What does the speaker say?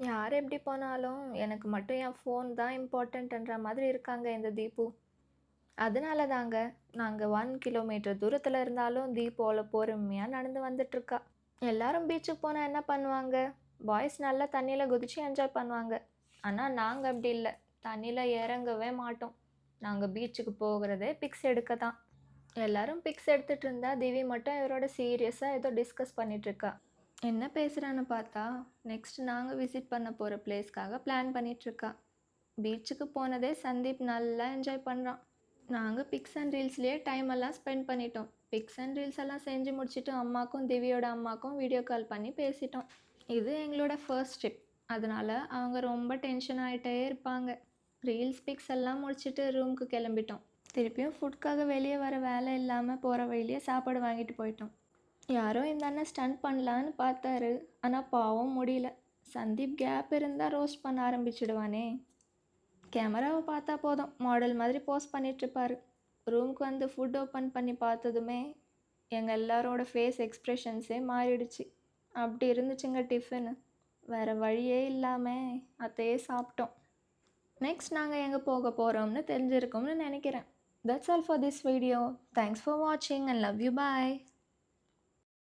யார் எப்படி போனாலும் எனக்கு மட்டும் என் ஃபோன் தான் இம்பார்ட்டன்ட்ன்ற மாதிரி இருக்காங்க இந்த தீபு. அதனால தாங்க நாங்கள் 1 கிலோமீட்டர் தூரத்தில் இருந்தாலும் தீபோல பொறுமையாக நடந்து வந்துட்டுருக்கா. எல்லாரும் பீச்சுக்கு போனால் என்ன பண்ணுவாங்க? பாய்ஸ் நல்லா தண்ணியில் குதிச்சு என்ஜாய் பண்ணுவாங்க. ஆனால் நாங்கள் அப்படி இல்லை, தண்ணியில் இறங்கவே மாட்டோம். நாங்கள் பீச்சுக்கு போகிறதே பிக்ஸ் எடுக்க தான். எல்லாரும் பிக்ஸ் எடுத்துகிட்டு இருந்தா திவி மட்டும் இவரோட சீரியஸாக ஏதோ டிஸ்கஸ் பண்ணிகிட்ருக்கா. என்ன பேசுகிறான்னு பார்த்தா நெக்ஸ்ட் நாங்கள் விசிட் பண்ண போகிற பிளேஸ்க்காக பிளான் பண்ணிகிட்ருக்கா. பீச்சுக்கு போனதே சந்தீப் நல்லா என்ஜாய் பண்ணுறான். நாங்கள் பிக்ஸ் அண்ட் ரீல்ஸ்லேயே டைம் எல்லாம் ஸ்பெண்ட் பண்ணிட்டோம். பிக்ஸ் அண்ட் ரீல்ஸ் எல்லாம் செஞ்சு முடிச்சுட்டு அம்மாக்கும் திவியோட அம்மாக்கும் வீடியோ கால் பண்ணி பேசிட்டோம். இது எங்களோட ஃபர்ஸ்ட் ட்ரிப், அதனால் அவங்க ரொம்ப டென்ஷன் ஆகிட்டே இருப்பாங்க. ரீல்ஸ் பிக்ஸ் எல்லாம் முடிச்சுட்டு ரூமுக்கு கிளம்பிட்டோம். திருப்பியும் ஃபுட்காக வெளியே வர வேலை இல்லாமல் போகிற வழியிலே சாப்பாடு வாங்கிட்டு போயிட்டோம். யாரோ இந்த அண்ணன் ஸ்டண்ட் பண்ணலான்னு பார்த்தாரு, ஆனால் பாவம் முடியல. சந்தீப் கேப் இருந்தால் ரோஸ்ட் பண்ண ஆரம்பிச்சிடுவானே. கேமராவை பார்த்தா போதும் மாடல் மாதிரி போஸ்ட் பண்ணிகிட்ருப்பாரு. ரூமுக்கு வந்து ஃபுட் ஓப்பன் பண்ணி பார்த்ததுமே எங்கள் எல்லாரோட ஃபேஸ் எக்ஸ்ப்ரெஷன்ஸே மாறிடுச்சு. அப்படி இருந்துச்சுங்க டிஃபனு. வேறு வழியே இல்லாமல் அதையே சாப்பிட்டோம். நெக்ஸ்ட் நாங்கள் எங்கே போக போகிறோம்னு தெரிஞ்சிருக்கோம்னு நினைக்கிறேன். That's all for this video. Thanks for watching and love you. Bye.